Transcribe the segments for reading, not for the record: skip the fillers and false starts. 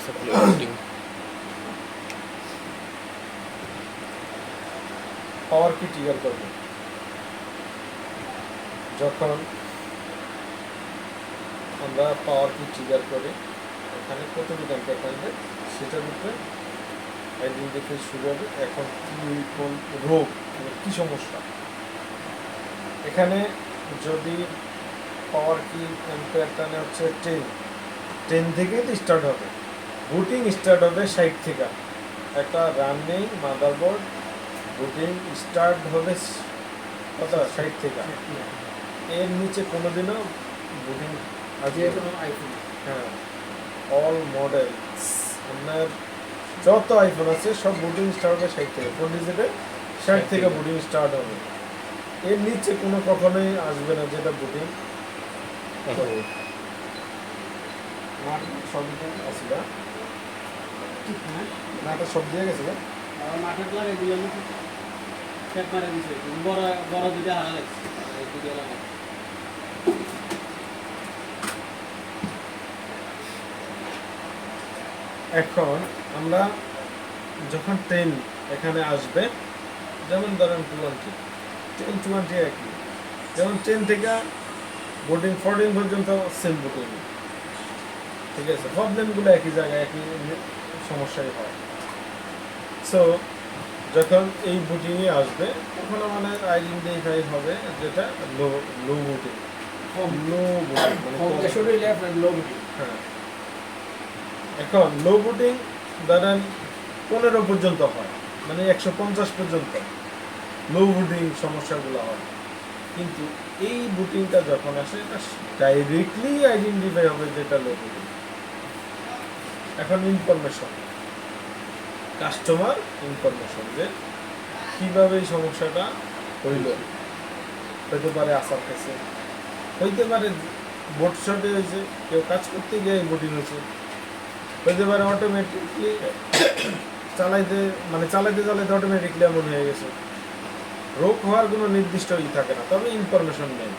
Supply booting পাওয়ার কি trigger করবে যখন আমরা পাওয়ার কি ট্রিগার করি এখানে কতটুকু অ্যাম্পিয়ার থাকবে সেটার উপরে আইডেন্টিফাই শুরু হবে এখন কি কোন রোগ মানে কী সমস্যা এখানে যদি পাওয়ার কি অ্যাম্পিয়ার টানে হচ্ছে 10 থেকে স্টার্ট হবে বুটিং স্টার্ট হবে 60 থেকে একটা রানিং মাদারবোর্ড বুটিং স্টার্ট হবে কত 60 থেকে এর নিচে কোনোদিনও বুটিং যে কোনো আইফোন হ্যাঁ অল মডেল আপনার যত আইফোন আছে সব বুটিং স্টার্ট হবে 60 থেকে 4 ডিজিটে 60 থেকে বুটিং স্টার্ট হবে এর নিচে কোনো কখনোই আসবে না যেটা বুটিং সবই আসবে ঠিক না নাটা সব দিয়ে গেছে না মাঠের লাগে দিলে ফেট মারে দিছে বড় বড় দুইটা হারা লাগছে এই দুইটা লাগে এখন আমরা যখন 10 এখানে আসবে যেমন ধরেন 20 10-20 একই যেমন 10 থেকে বুটিং 14 পর্যন্ত সেম বুটিং ঠিক আছে প্রবলেমগুলো একই জায়গায় একই সমস্যাই হয় সো যখন এই বুটিংয়ে আসবে তখন আমাদের আইডেন্টিফাই হবে যেটা লো লো বুটিং লো বুটিং মানে কম। শরীরে আপনার লো বুটিং হ্যাঁ এখন লো বুটিং ধরেন 15 পর্যন্ত হয় মানে 150 পর্যন্ত লো বুটিং সমস্যাগুলো হয় কিন্তু এই বুটিংটা যখন আসে এটা ডাইরেক্টলি আইডেন্টিফাই হবে যেটা লো বুটিং এখন ইনফরমেশন কাস্টমার ইনফরমেশন যে কীভাবে এই সমস্যাটা হইল হইতে পারে আসার কাছে হইতে পারে বোট শটে হয়েছে কেউ কাজ করতে গিয়ে বুটিং হয়েছে হইতে পারে অটোমেটিকলি চালাইতে চালাইতে অটোমেটিকলি এমন হয়ে গেছে রোগ হওয়ার কোনো নির্দিষ্ট ই থাকে না তবে ইনফরমেশন নেই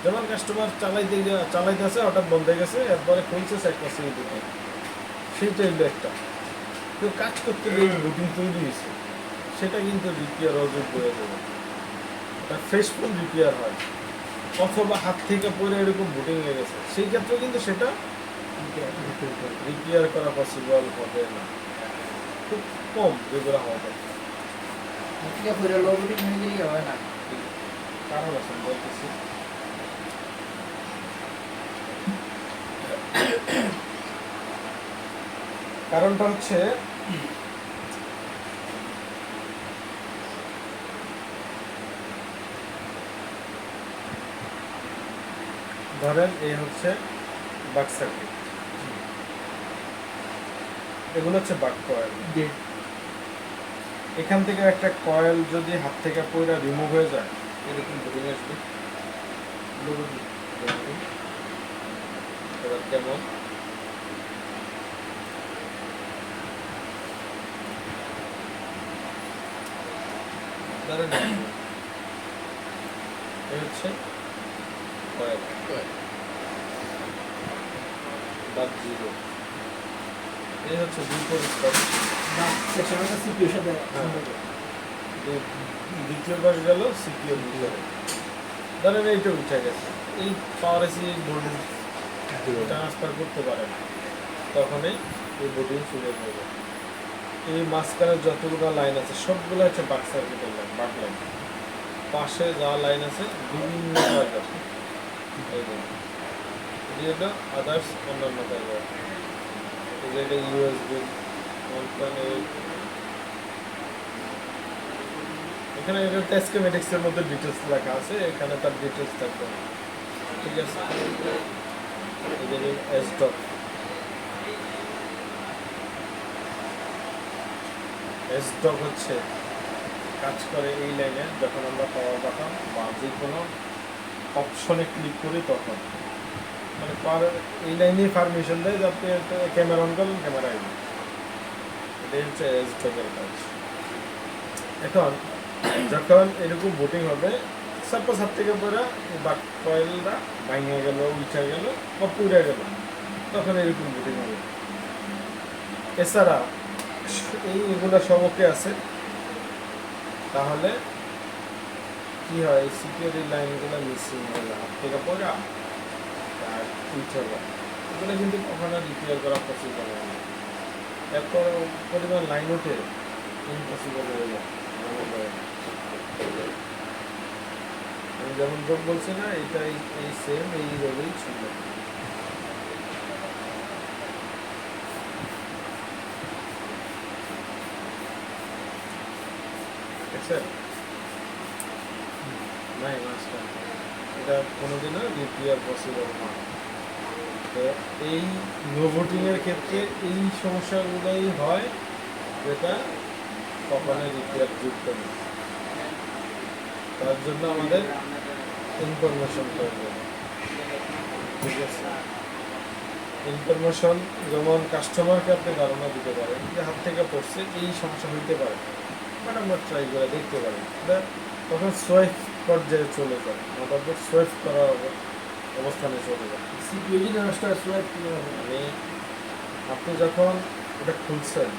যেমন কাস্টমার চালাইতেছে হঠাৎ বন্ধ হয়ে গেছে এরপরে খুলছে চেক করছে দিকে সেইটা হইলো একটা কেউ কাজ করতে গিয়ে বুটিং তৈরি হয়েছে সেটা কিন্তু রিপেয়ার অযোগ্য হয়ে যাবে এটা ফ্রেশফুল রিপেয়ার হয় অথবা হাত থেকে পরে এরকম বুটিং হয়ে গেছে সেই ক্ষেত্রে কিন্তু সেটা রিপেয়ার করা পসিবল হবে না খুব কম যেগুলো হবে এটা পুরো লো বুটিং হয়ে গেলে হয় না কারণ আছে আমি বলতেছি কারণটা হচ্ছে ধরেন এই হচ্ছে বাক সার্কিট এগুলো হচ্ছে বাক কয়েল এখান থেকে একটা কয়েল যদি হাত থেকে পয়রা রিমুভ হয়ে যায় এরকম বুটিং আসবে এবার কেমন ধরেন এই হচ্ছে কয়েল বাক জিরো এই হচ্ছে বিপরীত স্টপ না সেকশনটা সিপিইউর সাথে দ্বিতীয় পাশ গেল সিপিইউ ভিতরে ধরেন এইটা উঠে গেছে এই পাওয়ার এসি ভোল্টেজ ট্রান্সফার করতে পারে না তখনই এই বুটিং শুরু হয়ে যাবে এই মাঝখানে যতগুলো লাইন আছে সবগুলো হচ্ছে বাক সার্কিটের লাইন বাক লাইন পাশে যা লাইন আছে বিভিন্ন জায়গা এই হলো আদার্স অন্যান্য জায়গা এই যে ইউএসবি এখানে এটা স্কিমেটিক্সের মধ্যে ডিটেলস লেখা আছে এখানে তার ডিটেলস থাকবে ঠিক আছে এই যে স্টক স্টক হচ্ছে কাজ করে এই লাইনে যখন আমরা পাওয়ার বাটন বা যে কোনো অপশনে ক্লিক করি তখন মানে এই লাইনে পারমিশন দেয় যাতে ক্যামেরা অন করলেন ক্যামেরা আসবে এটাই হচ্ছে স্টকের কাজ এখন যখন এরকম বুটিং হবে সাপোজ হাত থেকে পরে বা কয়েলটা ভাঙে গেল উঠে গেল বা পুড়ে গেল তখন এরকম বুটিং হবে এছাড়া এগুলো সব ওকে আছে, তাহলে কি হয়, সিকিউরিটি লাইনগুলো মিসিং হলো হাত থেকে পড়া আর পিছল, এগুলো কিন্তু কখনো রিপেয়ার করা পসিবল হয় না। এত পরিমাণ লাইন ওঠে, ইম্পসিবল হয়ে যায়। আমি যেমন যোগ বলছি না, এটাই এই সেম এইভাবেই ছিল। দেখছেন? নাই মাস্টার, এটা কোনোদিনও রিপেয়ার পসিবল না। তো এই নো ভোটিংয়ের ক্ষেত্রে এই সমস্যাগুলোই হয়, যেটা কখনো রিপেয়ার যুক্ত নেই। তার জন্য আমাদের ইনফরমেশন প্রয়োজন। ঠিক আছে, ইনফরমেশন যেমন কাস্টমারকে আপনি ধারণা দিতে পারেন যে হাত থেকে পড়ছে, এই সমস্যা হইতে পারে, বাট আমরা ট্রাই করে দেখতে পারি। তখন সোয়াইপ পর্যায়ে চলে যায়, মাদারবোর্ড সোয়াইপ করার অবস্থানে চলে যায়। সিপিইউ যদি নষ্ট হয় সোয়াইপ কিভাবে হবে? মানে আপনি যখন ওটা খুলছেন,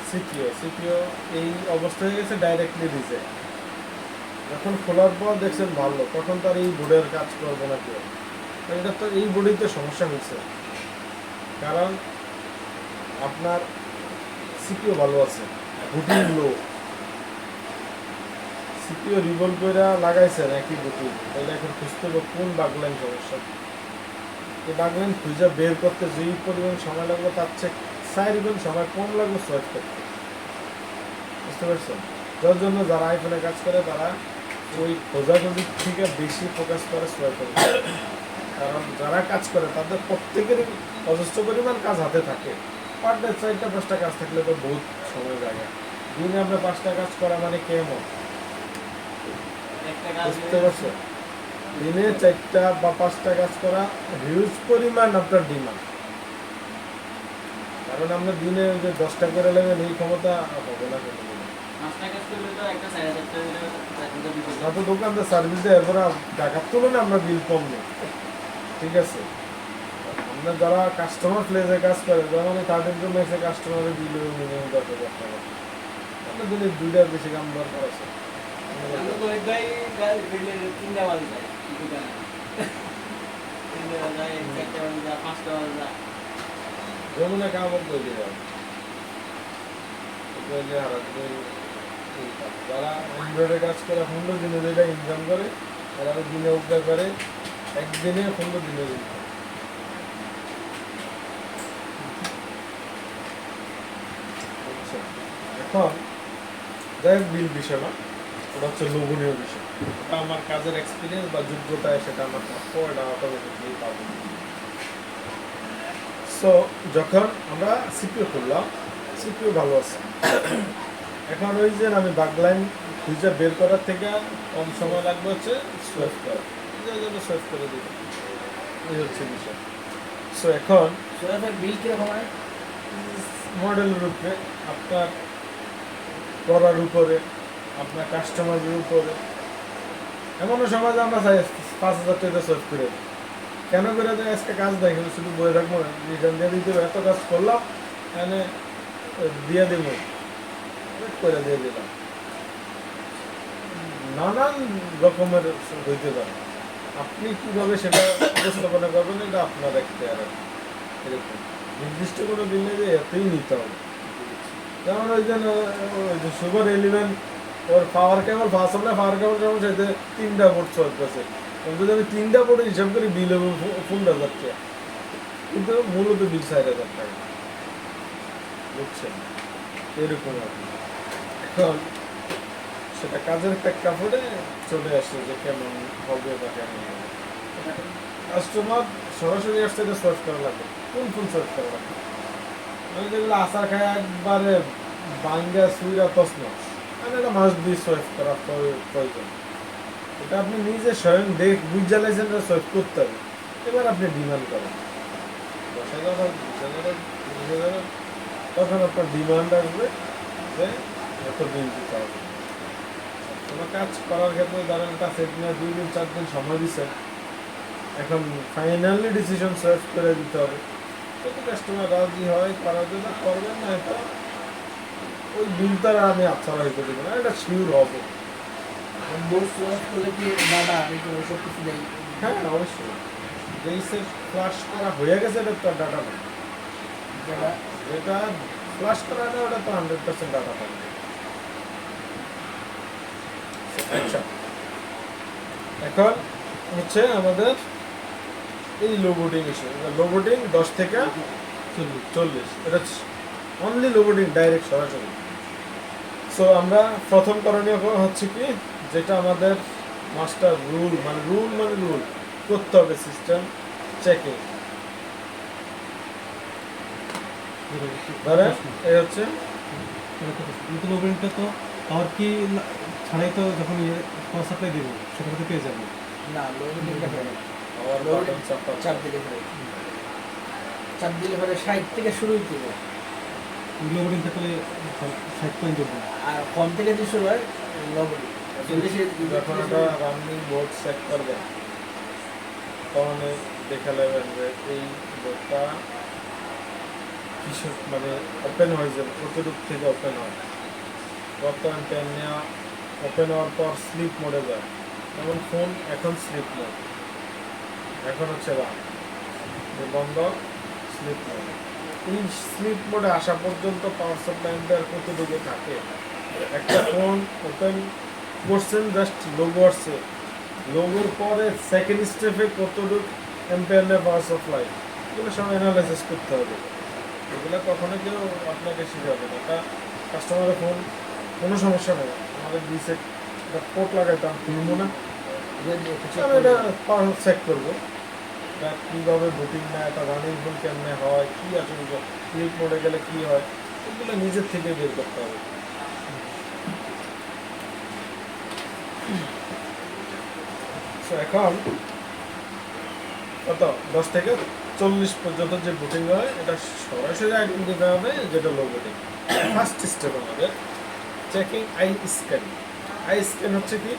সিপিইউ এই অবস্থা হয়ে গেছে ডাইরেক্টলি রিজেক্ট। যখন খোলার পর দেখছেন ভালো, তখন তার এই বোর্ডের কাজ করবে না কেউ। এটা তো এই বোর্ডের তো সমস্যা হয়েছে, কারণ আপনার সিপিইউ ভালো আছে, বুটিং লো, সিপিইউ রিভলভ করে লাগাইছেন একই বুটিং, তাহলে এখন খুঁজতে হবে কোন বাগলাইন সমস্যা। এই বাগলাইন খুঁজে বের করতে যেই পরিমাণ সময় লাগবে, তার চেয়ে 4 গুণ সময় কম লাগবে সোয়াইপ করতে। বুঝতে পারছেন? যার জন্য যারা আইফোনে কাজ করে, তারা ওই খোঁজাখুঁজির থেকে বেশি ফোকাস করে সোয়াইপের উপর। কারণ যারা কাজ করে তাদের প্রত্যেকেরই যথেষ্ট পরিমাণ কাজ হাতে থাকে। পার ডে 4টা-5টা কাজ থাকলে তো বহুত সময় লাগে। দিনে আমরা 5টা কাজ করা মানে কেমন? একটা কাজ বুঝতে পারছো? দিনে 4টা বা 5টা কাজ করা হিউজ পরিমাণ আপনার ডিমান্ড। কারণ আমরা দিনে যে 10টা করে নেবেন এই ক্ষমতা হবে না কোনো দিনে। 5টা কাজ করলে তো একটা 4,500 টাকা না তো দোকানদার সার্ভিস দেয়, এরপরে টাকার তুলনায় আমরা বিল কম নেই। ঠিক আছে, আমরা যারা কাস্টমার প্লেসে কাজ করে, যেমন 13 মেসে কাস্টমারের বিল মিনিমাম 10,000 টাকা। আমরা দিনে 2টার বেশি কাম দরকার আছে। আমি তো এক ভাই বিলে 3টা বাজে যায় দোকানে। 3টা বাজে, 4টা বাজে, 5টা বাজে। যেমন কাম করে যাও, যারা অ্যান্ড্রয়েডে কাজ করে 15 দিনে যেটা ইনকাম করে, তারা দিনে উপকার করে একদিনে 15 দিনের ইনকাম। এখন যাই হোক, বিল বিষয় না, ওটা হচ্ছে লোভনীয় বিষয়। ওটা আমার কাজের এক্সপিরিয়েন্স বা যোগ্যতায় সেটা আমার প্রাপ্য, এটা অটোমেটিকলি পাবো। সো যখন আমরা সিপিইউ করলাম, সিপিইউ ভালো আছে। এখন ওই যে আমি বাগলাইন খুঁজে বের করার থেকে কম সময় লাগবে হচ্ছে সোয়াইপ করা, সোয়াইপ করে দিল, এই হচ্ছে বিষয়। সো এখন সোয়াইপের বিল কিরকম হয়? মডেলের উপরে, আপনার করার উপরে, আপনার কাস্টমারের উপরে। এমনও সময় যে আমরা 5,000 টাকা সোয়াইপ করে দিই। কেন করে দেয়? আজকে কাজ দেয়, কিন্তু শুধু বয়ে থাকবো না, রিটার্ন দিয়ে দিতে হবে। এত কাজ করলাম, এখানে দিয়ে দিব, করে দিয়ে দিলাম। নানান রকমের হইতে পারে, আপনি কিভাবে সেটা উপস্থাপনা করবেন এটা আপনার একটা এরকম নির্দিষ্ট কোনো দিন নেই যে এতই নিতে হবে। যেমন ওই যে সুপার 11 ওর পাওয়ার কেবল ফার্স্ট আমরা পাওয়ার কেবল যেমন সেতে 3টা বোর্ড চয়েস করছে, কিন্তু যদি 3টা বোর্ডে হিসাব করি বিল হবে 15,000 টাকা, কিন্তু মূলত বিল 4,000 টাকা। বুঝছেন? এরকম আর কি। এখন সেটা কাজের প্রেক্ষাপটে চলে আসছে যে কেমন হবে বা কেমন হবে। কাস্টমার সরাসরি আসছে, এটা সার্চ করা লাগবে, কোন সার্চ করা লাগবে। মানে যেগুলো আচার খায় একবারে বাঙ্গা সুইরা তসন, মানে এটা মাস্ট বি সোয়েফ করা প্রয়োজন। এটা আপনি নিজে স্বয়ং বুঝে লাইছেন সোয়েফ করতে হবে। এবার আপনি ডিমান্ড করেন 10,000 হোক, 20,000 হোক, 30,000 হোক, তখন আপনার ডিমান্ড আসবে যে এত বিল দিতে হবে। কোনো কাজ করার ক্ষেত্রে ধরেন একটা সেট নিয়ে 2 দিন 4 দিন সময় দিচ্ছে, এখন ফাইনালি ডিসিশন সোয়েফ করে দিতে হবে। যদি কাস্টমার রাজি হয় করার জন্য করবেন, না এটা ওই বিল তারা আমি আচ্ছা হইতে দেবো না, এটা শিওর হবে। বোর্ড সোয়াইপ করলে কি ডাটা আমি তো সব কিছু দেই? হ্যাঁ অবশ্যই, যেই সেট ফ্লাশ করা হয়ে গেছে এটা তো ডাটা নেই, যেটা যেটা ফ্লাশ করা না ওটা তো 100% ডাটা পাবে। আচ্ছা, এখন হচ্ছে আমাদের এই লো বুটিং ইস্যু। লো বুটিং 10 থেকে 40, এটা অনলি লো বুটিং ডাইরেক্ট সরাসরি। সো আমরা প্রথম করণীয় হচ্ছে কি, যেটা আমাদের মাস্টার রুল মানে রুল করতে হবে, সিস্টেম চেকিং। ধরে এই হচ্ছে কিন্তু লোবেনটা তো পাওয়ার কি ছাড়াই তো যখন পাওয়ার সাপ্লাই দেবো সেটা তো পেয়ে যাবে। না লোডিংটা করে পাওয়ার Load বাটন চাপা। চাপ দিলে পরে 60 থেকে শুরু হইতে হবে। লোবেন থাকলে 60 পয়েন্ট দেবো। আর কম থেকে যে শুরু হয় লোডিং যখন একটা রানিং বোর্ড সেট করবেন তখন দেখে নেবেন যে এই বোর্ডটা কিসব মানে ওপেন হয়ে যাবে, কতটুকু থেকে ওপেন হয়। বর্তমান পেন নেওয়া ওপেন হওয়ার পর স্লিপ মোডে যায়, যেমন ফোন এখন স্লিপ মোড, এখন হচ্ছে রান বন্ধ, স্লিপ মোড। এই স্লিপ মোডে আসা পর্যন্ত পাওয়ার সাপ্লাই এম্পিয়ার কতটুকু থাকে। একটা ফোন ওপেন করছেন, জাস্ট লোগো আসছে, লোগোর পরে সেকেন্ড স্টেপে কতটুকু এম্পিয়ার নেয় পাওয়ার সাপ্লাই, এগুলো সব অ্যানালাইসিস করতে হবে। এগুলো কখনো কেউ আপনাকে শিখাবে না। এটা কাস্টমারের ফোন কোনো সমস্যা নেই, আমাদের দিয়েছে একটা পোর্ট লাগাইতাম খুলবো না, আমি এটা পাওয়ার চেক করবো এটা কীভাবে বুটিং নেয়, এটা রানিং ফোন কেমনে হয়, কী আছে ক্লিক মোডে গেলে কী হয়, এগুলো নিজের থেকে বের করতে হবে। So, এখন কত 10 থেকে 40 পর্যন্ত যে বুটিং হয় এটা সরাসরি আইডেন্টিফাই হবে, যেটা লো বুটিং। ফার্স্ট স্টেপ আমাদের checking I scan. I scan হচ্ছে কি,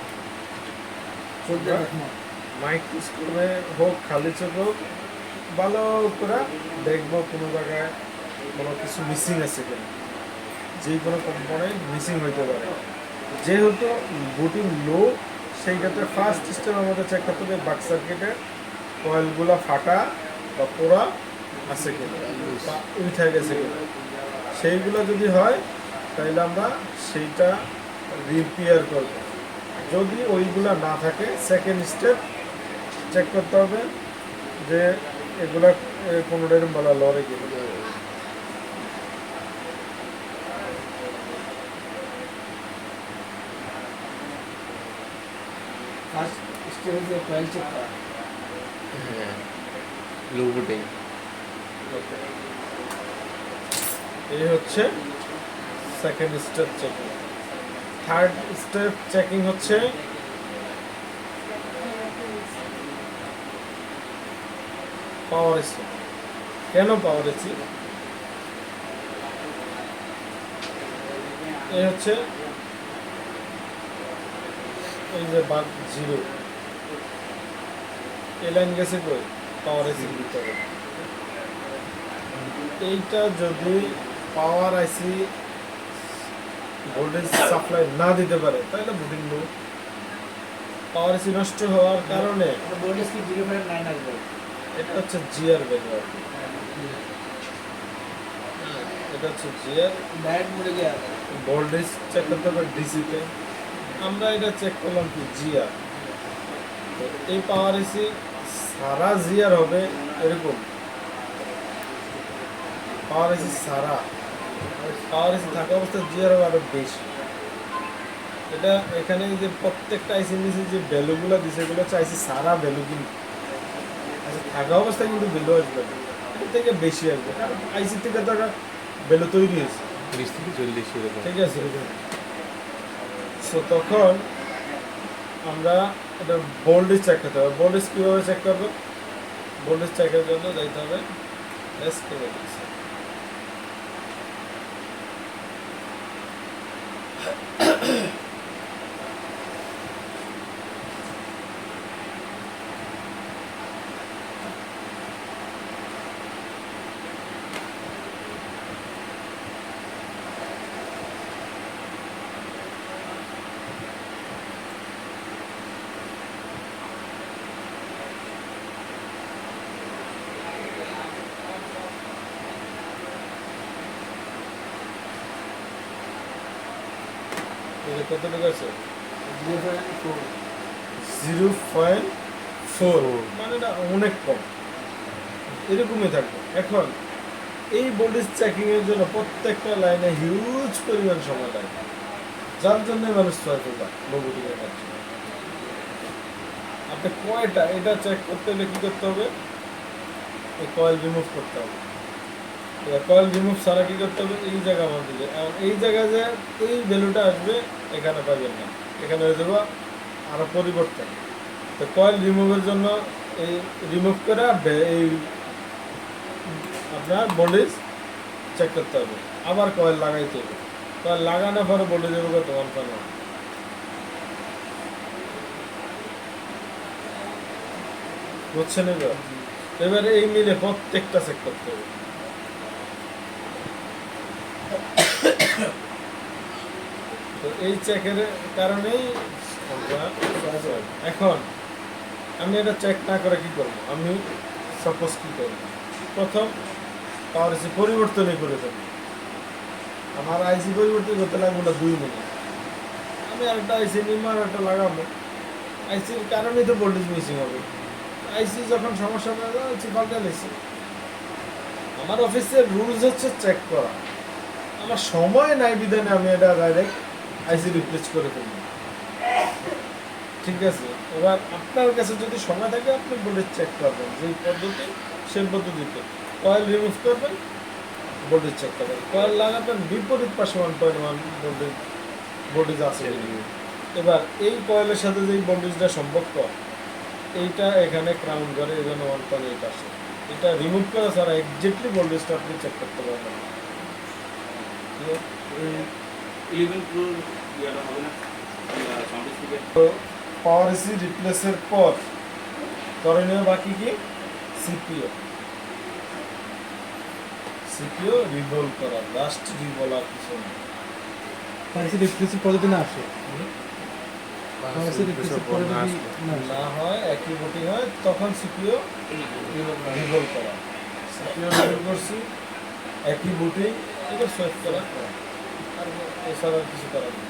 মাইক্রোস্কোপে হোক খালি চোখ হোক ভালো করে দেখবো কোনো জায়গায় কোনো কিছু মিসিং আছে কিনা, যে কোনো কম্পোনেন্ট মিসিং হইতে পারে। যেহেতু বুটিং লো, সেই ক্ষেত্রে ফার্স্ট স্টেপ আমাদের চেক করতে হবে বাক সার্কিটের কয়েলগুলো ফাটা বা পোড়া আছে কিনা বা উঠে গেছে কিনা। সেইগুলো যদি হয় তাহলে আমরা সেইটা রিপেয়ার করব। যদি ওইগুলা না থাকে সেকেন্ড স্টেপ চেক করতে হবে যে এগুলা কোনোটা এরকম বলা লড়ে কিনা। ফার্স্ট স্টেপে যে কয়েল চেক করা, হ্যাঁ, লো বুটিং। এই হচ্ছে second step checking. Third step checking হচ্ছে পাওয়ার এসি। কেন পাওয়ার এসি? এই হচ্ছে এই যে বাদ জিরো, এই লাইন গেছে কই পাওয়ার এসির ভিতরে। এইটা যদি পাওয়ার আইসি ভোল্টেজ সাপ্লাই না দিতে পারে তাহলে বুটিং লো। পাওয়ার এসি নষ্ট হওয়ার কারণে ভোল্টেজ কি 0.9 আসবে? এটা হচ্ছে জিআর ভ্যালু আর কি। এটা হচ্ছে জিআর। ডাইরেক্ট মোডে গিয়ে ভোল্টেজ চেক করতে হবে ডিসিতে, আমরা এটা চেক করলাম কি জিআর। তো এই পাওয়ার এসি সারা জিআর হবে এরকম, পাওয়ার এসি সারা পাওয়ার এসি থাকা অবস্থায় জিআর হবে আরো বেশি। এটা এখানে যে প্রত্যেকটা আইসি নিচে যে ভ্যালুগুলো দিছে এগুলো চাইছি সারা ভ্যালু, কিন্তু আচ্ছা থাকা অবস্থায় কিন্তু ভ্যালু আসবে না, এর থেকে বেশি আসবে, কারণ আইসি থেকে তো একটা ভ্যালু তৈরি হয়েছে, 20 থেকে 40 এরকম। ঠিক আছে। সো তখন আমরা এটা ভোল্টেজ চেক করতে হবে। ভোল্টেজ কীভাবে চেক করবো? ভোল্টেজ চেকের জন্য যাইতে হবে এসকেলেটর। এটা কত টাকা আছে 0.4 0.4 মানে না অনেক কম, এরকমই থাকবে। এখন এই বডিজ চেকিং এর জন্য প্রত্যেকটা লাইনে হিউজ পরিমাণ সময় লাগে, যার জন্য মানুষ চয়েস যায় রোবোটিক এর মাধ্যমে। আপনি কয়টা এটা চেক করতে হলে কি করতে হবে, এই কয়েল রিমুভ করতে হবে। কয়েল রিমুভ ছাড়া কি করতে হবে, এই জায়গা মধ্যে যে এই জায়গায় যে এই ভ্যালুটা আসবে এখানে পাবেন না, এখানে হয়ে যাবো আরো পরিবর্তন। তো কয়েল রিমুভের জন্য এই রিমুভ করে এই আপনার বডিজ চেক করতে হবে, আবার কয়েল লাগাইতে হবে। কয়েল লাগানোর পরে বডিজ হবে কত 1.1। বুঝছেন? এবারে এই মিলে প্রত্যেকটা চেক করতে হবে। তো এই চেকের কারণেই এখন আমি এটা চেক না করে কি করবো, আমি সাপোজ কি করবো, প্রথম পাওয়ার আইসি পরিবর্তনই করে দেবো। আমার আইসি পরিবর্তন করতে লাগবে না 2 মিনিট, আমি আরেকটা আইসি নিব আর একটা লাগাবো। আইসির কারণেই তো ভোল্টেজ মিসিং হবে। আইসি যখন সমস্যা হয়ে যায় আইসি পাল্টে নিয়েছি। আমার অফিসের রুলস হচ্ছে চেক করা, আমার সময় নাই বিধানে আমি এটা ডাইরেক্ট আইসি রিপ্লেস করে ফেলবো। ঠিক আছে, এবার আপনার কাছে যদি সময় থাকে আপনি ভোল্টেজ চেক করবেন, যেই পদ্ধতি সেই পদ্ধতিতে কয়েল রিমুভ করবেন, ভোল্টেজ চেক করবেন, কয়েল লাগাবেন, বিপরীত পাশে 1.1 ভোল্টেজ আছে। এবার এই কয়েলের সাথে যেই ভোল্টেজটা সম্পর্ক এইটা এখানে ক্রাউন করে, এই জন্য 1.8 আসে। এটা রিমুভ করা ছাড়া এক্স্যাক্টলি ভোল্টেজটা আপনি চেক করতে পারবেন। তো পাওয়ার এসি রিপ্লেসের পর করণীয় বাকি কি, সিপিও রিভলভ করা, লাস্ট রিভলভ আর কিছু না। পাইসি রিপ্লেসের পরে যদি না আসে, পাইসি রিপ্লেসের পরে যদি না আসে, না হয় একই বুটিং হয় তখন সিপিও রিভলভ করা, সিপিও রিভলভ করছি একই বুটিং, এটা সোয়েট করা, আর এছাড়া কিছু করার নেই।